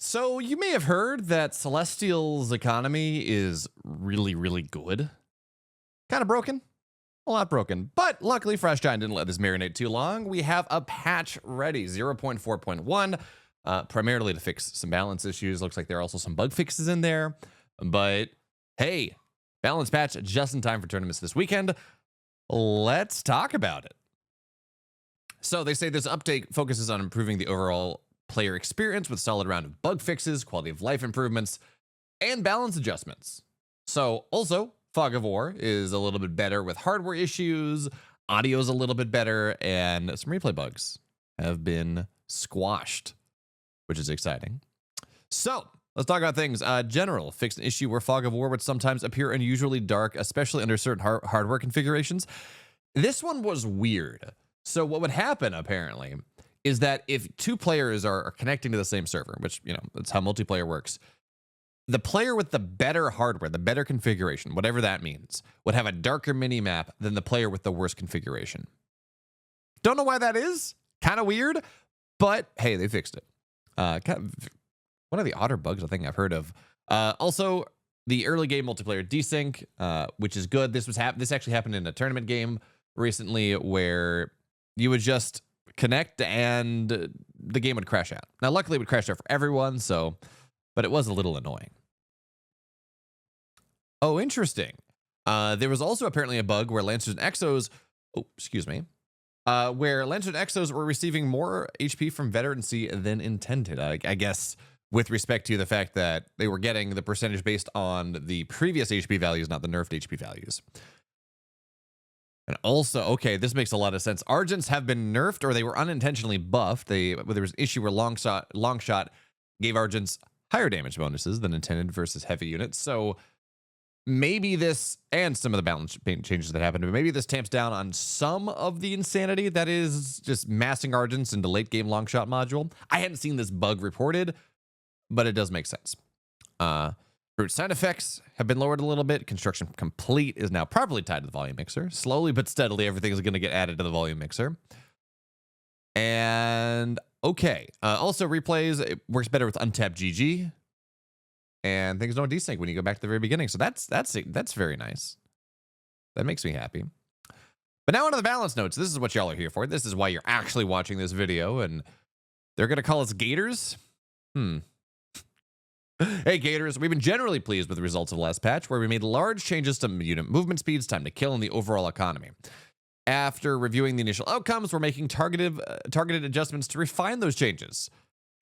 So you may have heard that Celestial's economy is really, really good. Kind of broken. A lot broken. But luckily, Fresh Giant didn't let this marinate too long. We have a patch ready, 0.4.1, primarily to fix some balance issues. Looks like there are also some bug fixes in there. But hey, balance patch just in time for tournaments this weekend. Let's talk about it. So they say this update focuses on improving the overall player experience with solid round of bug fixes, quality of life improvements, and balance adjustments. So also, Fog of War is a little bit better with hardware issues, audio's a little bit better, and some replay bugs have been squashed, which is exciting. So let's talk about things. General fixed an issue where Fog of War would sometimes appear unusually dark, especially under certain hardware configurations. This one was weird. So what would happen, apparently, is that if two players are connecting to the same server, which, you know, that's how multiplayer works, the player with the better hardware, the better configuration, whatever that means, would have a darker mini-map than the player with the worst configuration. Don't know why that is. Kind of weird, but hey, they fixed it. Kind of one of the odder bugs I think I've heard of. Also, the early game multiplayer desync, which is good. This actually happened in a tournament game recently where you would just connect and the game would crash out. Now, luckily, it would crash out for everyone, but it was a little annoying. Oh, interesting. There was also apparently a bug where Lancers and Exos, where Lancers and Exos were receiving more HP from veterancy than intended. I guess with respect to the fact that they were getting the percentage based on the previous HP values, not the nerfed HP values. And also, okay, this makes a lot of sense. Argents have been nerfed or they were unintentionally buffed. There was an issue where long shot gave Argents higher damage bonuses than intended versus heavy units. So maybe this, and some of the balance changes that happened, but maybe this tamps down on some of the insanity that is just massing Argents into late game long shot module. I hadn't seen this bug reported, but it does make sense. Brute sound effects have been lowered a little bit. Construction complete is now properly tied to the volume mixer. Slowly but steadily, everything is going to get added to the volume mixer. And okay. Also, replays, it works better with untapped GG. And things don't desync when you go back to the very beginning. So that's very nice. That makes me happy. But now onto the balance notes. This is what y'all are here for. This is why you're actually watching this video. And they're going to call us Gators. Hey, Gators, we've been generally pleased with the results of the last patch, where we made large changes to unit movement speeds, time to kill, and the overall economy. After reviewing the initial outcomes, we're making targeted adjustments to refine those changes.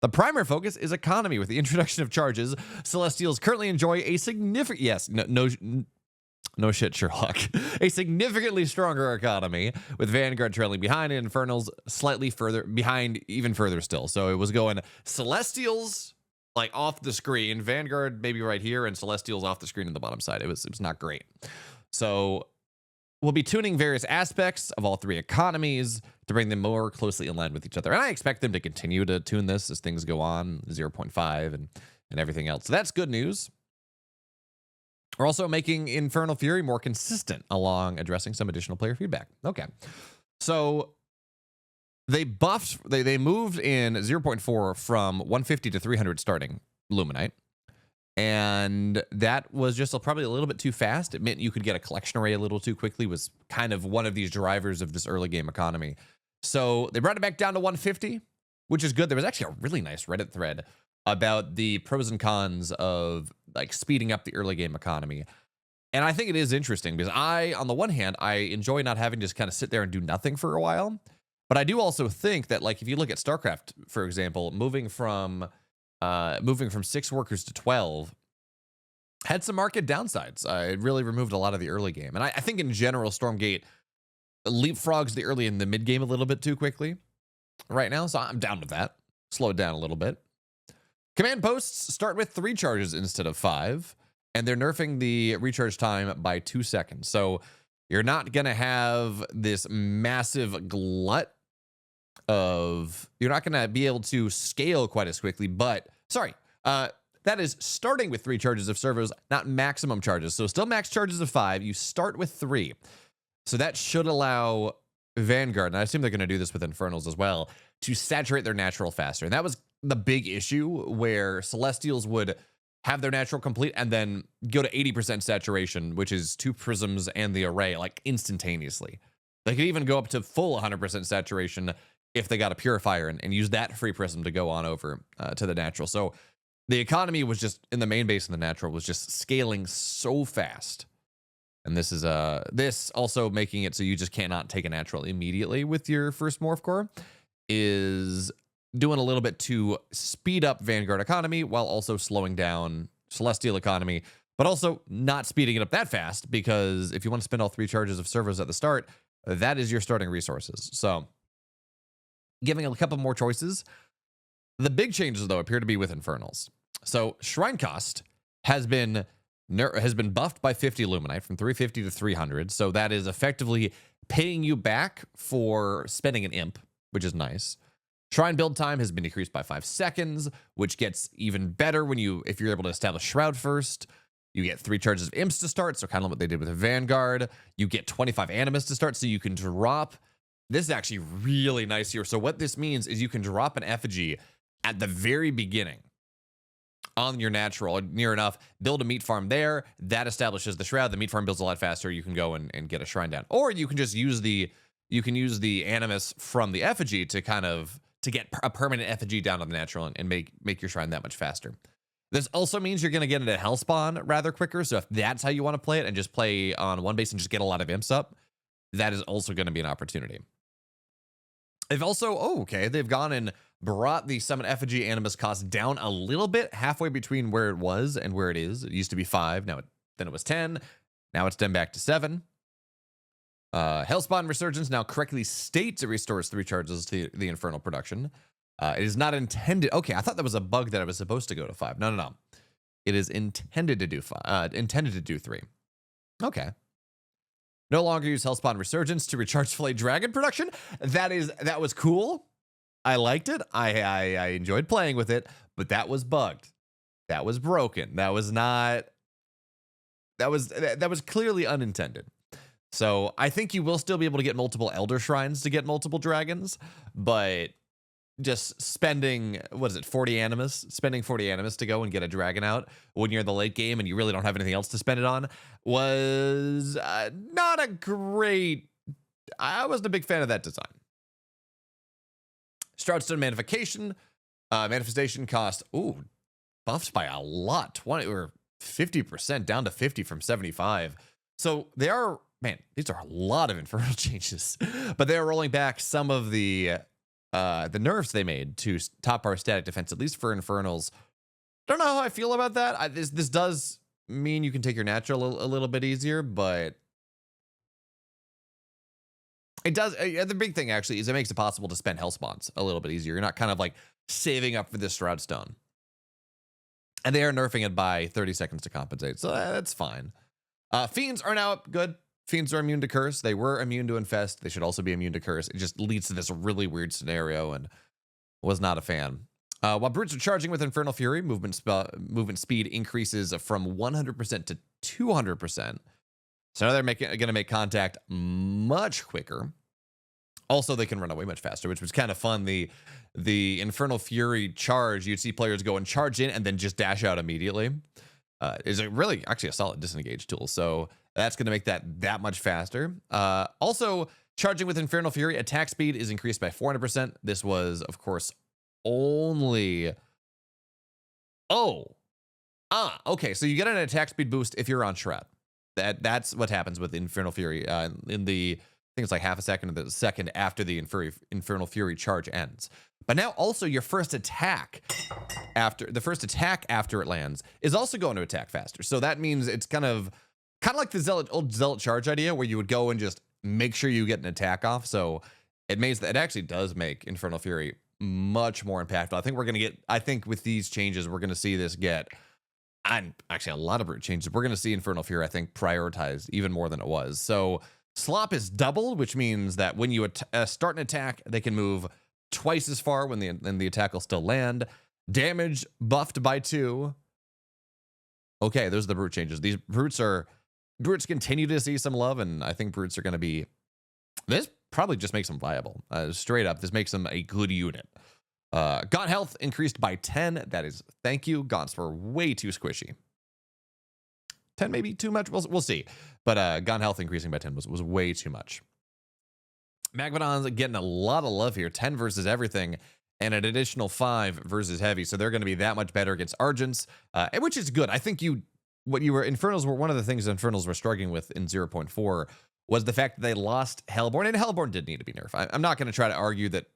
The primary focus is economy. With the introduction of charges, Celestials currently enjoy a significant, yes, no shit, Sherlock, a significantly stronger economy, with Vanguard trailing behind and Infernals slightly further behind, even further still. So it was going Celestials like off the screen, Vanguard maybe right here, and Celestials off the screen on the bottom side. It was not great. So we'll be tuning various aspects of all three economies to bring them more closely in line with each other. And I expect them to continue to tune this as things go on, 0.5 and everything else. So that's good news. We're also making Infernal Fury more consistent along addressing some additional player feedback. Okay. So they moved in 0.4 from 150 to 300 starting Luminite. And that was just probably a little bit too fast. It meant you could get a collection array a little too quickly, was kind of one of these drivers of this early game economy. So they brought it back down to 150, which is good. There was actually a really nice Reddit thread about the pros and cons of like speeding up the early game economy. And I think it is interesting because on the one hand, I enjoy not having to just kind of sit there and do nothing for a while. But I do also think that, like, if you look at StarCraft, for example, moving from 6 workers to 12 had some market downsides. It really removed a lot of the early game. And I think in general, Stormgate leapfrogs the early and the mid game a little bit too quickly right now. So I'm down with that. Slow it down a little bit. Command posts start with 3 charges instead of 5. And they're nerfing the recharge time by 2 seconds. So you're not going to have this massive glut you're not going to be able to scale quite as quickly, but that is starting with 3 charges of servos, not maximum charges. So still max charges of 5. You start with 3. So that should allow Vanguard, and I assume they're going to do this with Infernals as well, to saturate their natural faster. And that was the big issue where Celestials would have their natural complete and then go to 80% saturation, which is 2 prisms and the array, like instantaneously. They could even go up to full 100% saturation if they got a purifier and use that free prism to go on over to the natural. So the economy was just in the main base and the natural was just scaling so fast. And this is this also making it so you just cannot take a natural immediately with your first morph core is doing a little bit to speed up Vanguard economy while also slowing down Celestial economy, but also not speeding it up that fast, because if you want to spend all 3 charges of servos at the start, that is your starting resources. So giving a couple more choices. The big changes, though, appear to be with infernals. So shrine cost has been buffed by 50 Luminite from 350 to 300. So that is effectively paying you back for spending an imp, which is nice. Shrine build time has been decreased by 5 seconds, which gets even better if you're able to establish Shroud first. You get 3 charges of imps to start, so kind of what they did with the Vanguard. You get 25 animus to start, so you can drop. This is actually really nice here. So what this means is you can drop an effigy at the very beginning on your natural, near enough, build a meat farm there. That establishes the Shroud. The meat farm builds a lot faster. You can go and get a shrine down. Or you can just use the animus from the effigy to get a permanent effigy down on the natural and make your shrine that much faster. This also means you're going to get into hell spawn rather quicker. So if that's how you want to play it and just play on one base and just get a lot of imps up, that is also going to be an opportunity. They've also, they've gone and brought the summon effigy animus cost down a little bit, halfway between where it was and where it is. It used to be 5, then it was 10, now it's 10 back to 7. Hellspawn Resurgence now correctly states it restores 3 charges to the infernal production. It is not intended. Okay, I thought that was a bug that it was supposed to go to 5. No. It is intended to do 5. Intended to do 3. Okay. No longer use Hellspawn Resurgence to recharge Flayed Dragon production. That was cool. I liked it. I enjoyed playing with it, but that was bugged. That was broken. That was clearly unintended. So I think you will still be able to get multiple Elder Shrines to get multiple dragons, but just spending, 40 animus? Spending 40 animus to go and get a dragon out when you're in the late game and you really don't have anything else to spend it on was not a great... I wasn't a big fan of that design. Stroudstone manifestation cost, buffed by a lot, 20 or 50% down to 50 from 75. So they are, these are a lot of infernal changes, but they are rolling back some of the nerfs they made to top power static defense, at least for infernals. Don't know how I feel about that. This does mean you can take your natural a little bit easier, but it does. The big thing actually is it makes it possible to spend hell spawns a little bit easier. You're not kind of like saving up for this Shroud Stone. And they are nerfing it by 30 seconds to compensate, so that's fine. Fiends are now good. Fiends are immune to curse. They were immune to infest. They should also be immune to curse. It just leads to this really weird scenario, and was not a fan. While brutes are charging with Infernal Fury, movement speed increases from 100% to 200%. So now they're going to make contact much quicker. Also, they can run away much faster, which was kind of fun. The Infernal Fury charge, you'd see players go and charge in and then just dash out immediately. Is actually a solid disengage tool. So that's going to make that much faster. Also, charging with Infernal Fury, attack speed is increased by 400%. This was, of course, only... okay. So you get an attack speed boost if you're on Shroud. That's what happens with Infernal Fury. In the, I think it's like half a second or the second after the Infernal Fury charge ends. But now also your first attack after it lands is also going to attack faster. So that means it's kind of like the old Zealot charge idea where you would go and just make sure you get an attack off. So it actually does make Infernal Fury much more impactful. I think with these changes, we're going to see this get, and actually a lot of brute changes. We're going to see Infernal Fury, I think, prioritized even more than it was. So slop is doubled, which means that when you start an attack, they can move twice as far when the attack will still land. Damage buffed by 2. Okay, those are the brute changes. These brutes continue to see some love, and I think brutes are going to be... This probably just makes them viable. Straight up, this makes them a good unit. Gaunt health increased by 10. That is, thank you. Gaunts were way too squishy. 10 maybe too much. We'll see. But Gaunt health increasing by 10 was way too much. Magmadon's getting a lot of love here. 10 versus everything, and an additional 5 versus heavy. So they're going to be that much better against Argents, which is good. I think Infernals were one of the things Infernals were struggling with in 0.4 was the fact that they lost Hellborn, and Hellborn did need to be nerfed. I'm not going to try to argue that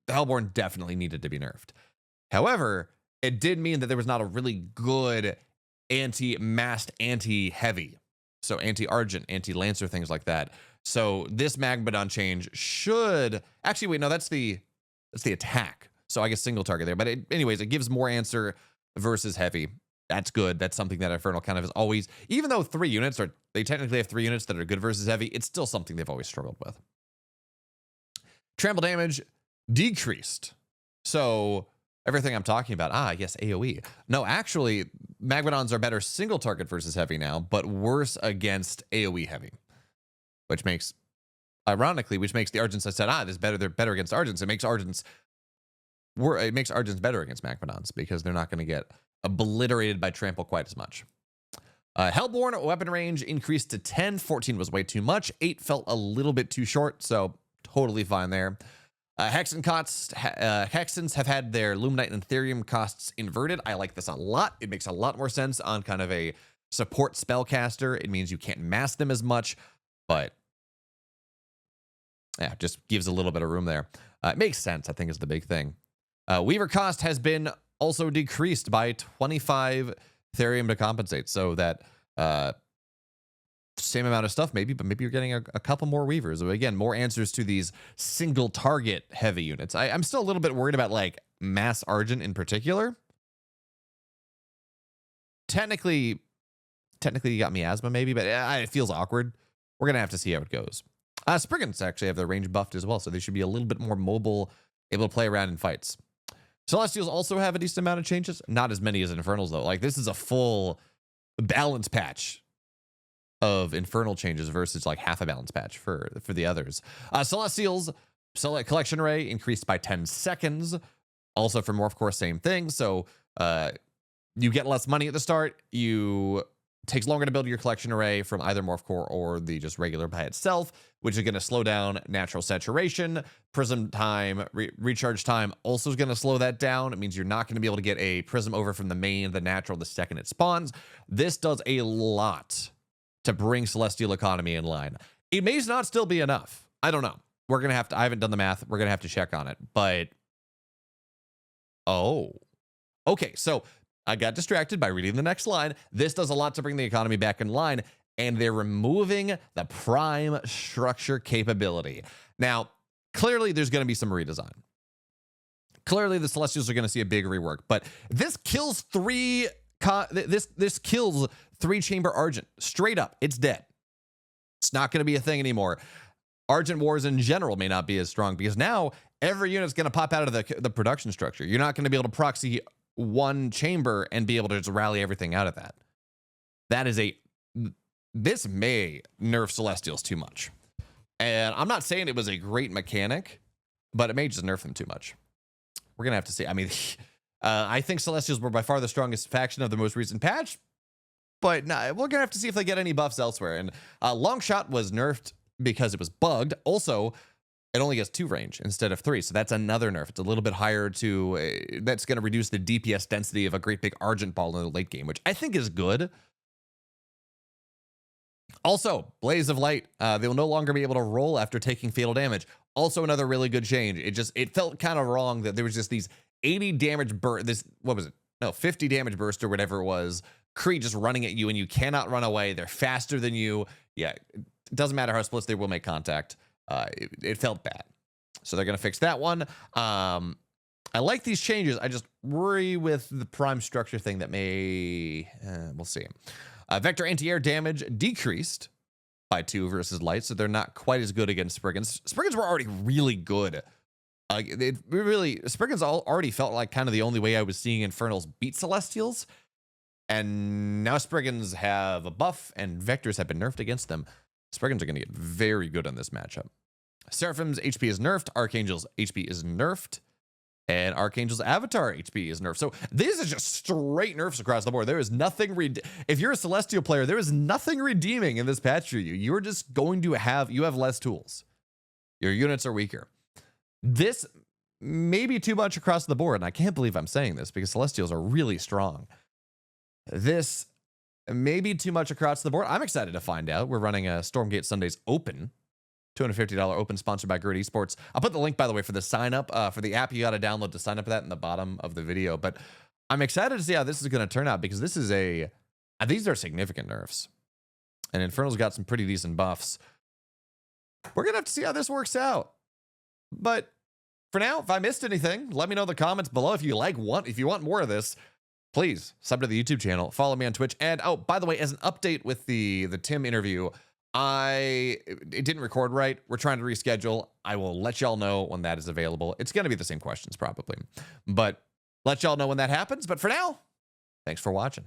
Hellborn definitely needed to be nerfed. However, it did mean that there was not a really good anti-massed, anti-heavy. So anti-Argent, anti-Lancer, things like that. So this Magmadon change should... Actually, wait, no, that's the attack. So I guess single target there. But anyways, it gives more answer versus heavy. That's good. That's something that Infernal kind of is always... Even though 3 units are... They technically have 3 units that are good versus heavy, it's still something they've always struggled with. Trample damage decreased. So everything I'm talking about, yes, AoE. No, actually, Magmadons are better single target versus heavy now, but worse against AoE heavy. Which makes, ironically, the Argents I said, they're better against Argents. It makes Argents better against Magmadons because they're not going to get obliterated by trample quite as much. Hellborn weapon range increased to 10. 14 was way too much. 8 felt a little bit too short, so totally fine there. Hexens have had their Luminite and Ethereum costs inverted. I like this a lot. It makes a lot more sense on kind of a support spellcaster. It means you can't mass them as much, but yeah, just gives a little bit of room there. It makes sense, I think, is the big thing. Weaver cost has been also decreased by 25 Ethereum to compensate, so that same amount of stuff maybe, but maybe you're getting a couple more Weavers. Again, more answers to these single target heavy units. I'm still a little bit worried about like mass Argent in particular. Technically you got miasma maybe, but it feels awkward. We're gonna have to see how it goes. Spriggans actually have their range buffed as well, so they should be a little bit more mobile, able to play around in fights. Celestials also have a decent amount of changes. Not as many as Infernals, though. Like, this is a full balance patch of Infernal changes versus, like, half a balance patch for the others. Celestials, collection array increased by 10 seconds. Also for Morph Core, same thing. So, you get less money at the start. Takes longer to build your collection array from either Morph Core or the just regular by itself, which is going to slow down natural saturation. Prism time, recharge time also is going to slow that down. It means you're not going to be able to get a prism over from the main, the natural, the second it spawns. This does a lot to bring Celestial Economy in line. It may not still be enough. I don't know. We're going to have to, I haven't done the math. We're going to have to check on it. But, okay, so I got distracted by reading the next line. This does a lot to bring the economy back in line, and they're removing the prime structure capability. Now, clearly there's going to be some redesign. Clearly the Celestials are going to see a big rework, but this kills this kills 3-chamber Argent. Straight up, it's dead. It's not going to be a thing anymore. Argent wars in general may not be as strong because now every unit's going to pop out of the production structure. You're not going to be able to proxy one chamber and be able to just rally everything out of that. This may nerf Celestials too much. And I'm not saying it was a great mechanic, but it may just nerf them too much. We're going to have to see. I mean, I think Celestials were by far the strongest faction of the most recent patch, but nah, we're going to have to see if they get any buffs elsewhere. And Longshot was nerfed because it was bugged. Also, it only gets 2 range instead of 3, so that's another nerf. It's a little bit higher that's going to reduce the DPS density of a great big Argent ball in the late game, which I think is good. Also, Blaze of Light, they will no longer be able to roll after taking fatal damage. Also another really good change. It felt kind of wrong that there was just these 80 damage burst, 50 damage burst or whatever it was, Kree just running at you and you cannot run away. They're faster than you. Yeah, it doesn't matter how splits, they will make contact. It felt bad. So they're going to fix that one. I like these changes. I just worry with the prime structure thing that we'll see. Vector anti-air damage decreased by 2 versus light, so they're not quite as good against Spriggans. Spriggans were already really good. Spriggans already felt like kind of the only way I was seeing Infernals beat Celestials. And now Spriggans have a buff and Vectors have been nerfed against them. Spriggans are going to get very good on this matchup. Seraphim's HP is nerfed. Archangel's HP is nerfed. And Archangel's avatar HP is nerfed. So these are just straight nerfs across the board. There is nothing, if you're a Celestial player, there is nothing redeeming in this patch for you. You're just going to have less tools. Your units are weaker. This may be too much across the board, and I can't believe I'm saying this because Celestials are really strong. This may be too much across the board. I'm excited to find out. We're running a Stormgate Sundays Open. $250 open sponsored by Grid Esports. I'll put the link, by the way, for the sign up for the app. You got to download to sign up for that in the bottom of the video. But I'm excited to see how this is going to turn out because this is these are significant nerfs. And Infernals got some pretty decent buffs. We're going to have to see how this works out. But for now, if I missed anything, let me know in the comments below. If you want more of this, please sub to the YouTube channel, follow me on Twitch. And oh, by the way, as an update with the Tim interview, it didn't record right. We're trying to reschedule. I will let y'all know when that is available. It's going to be the same questions probably, but let y'all know when that happens. But for now, thanks for watching.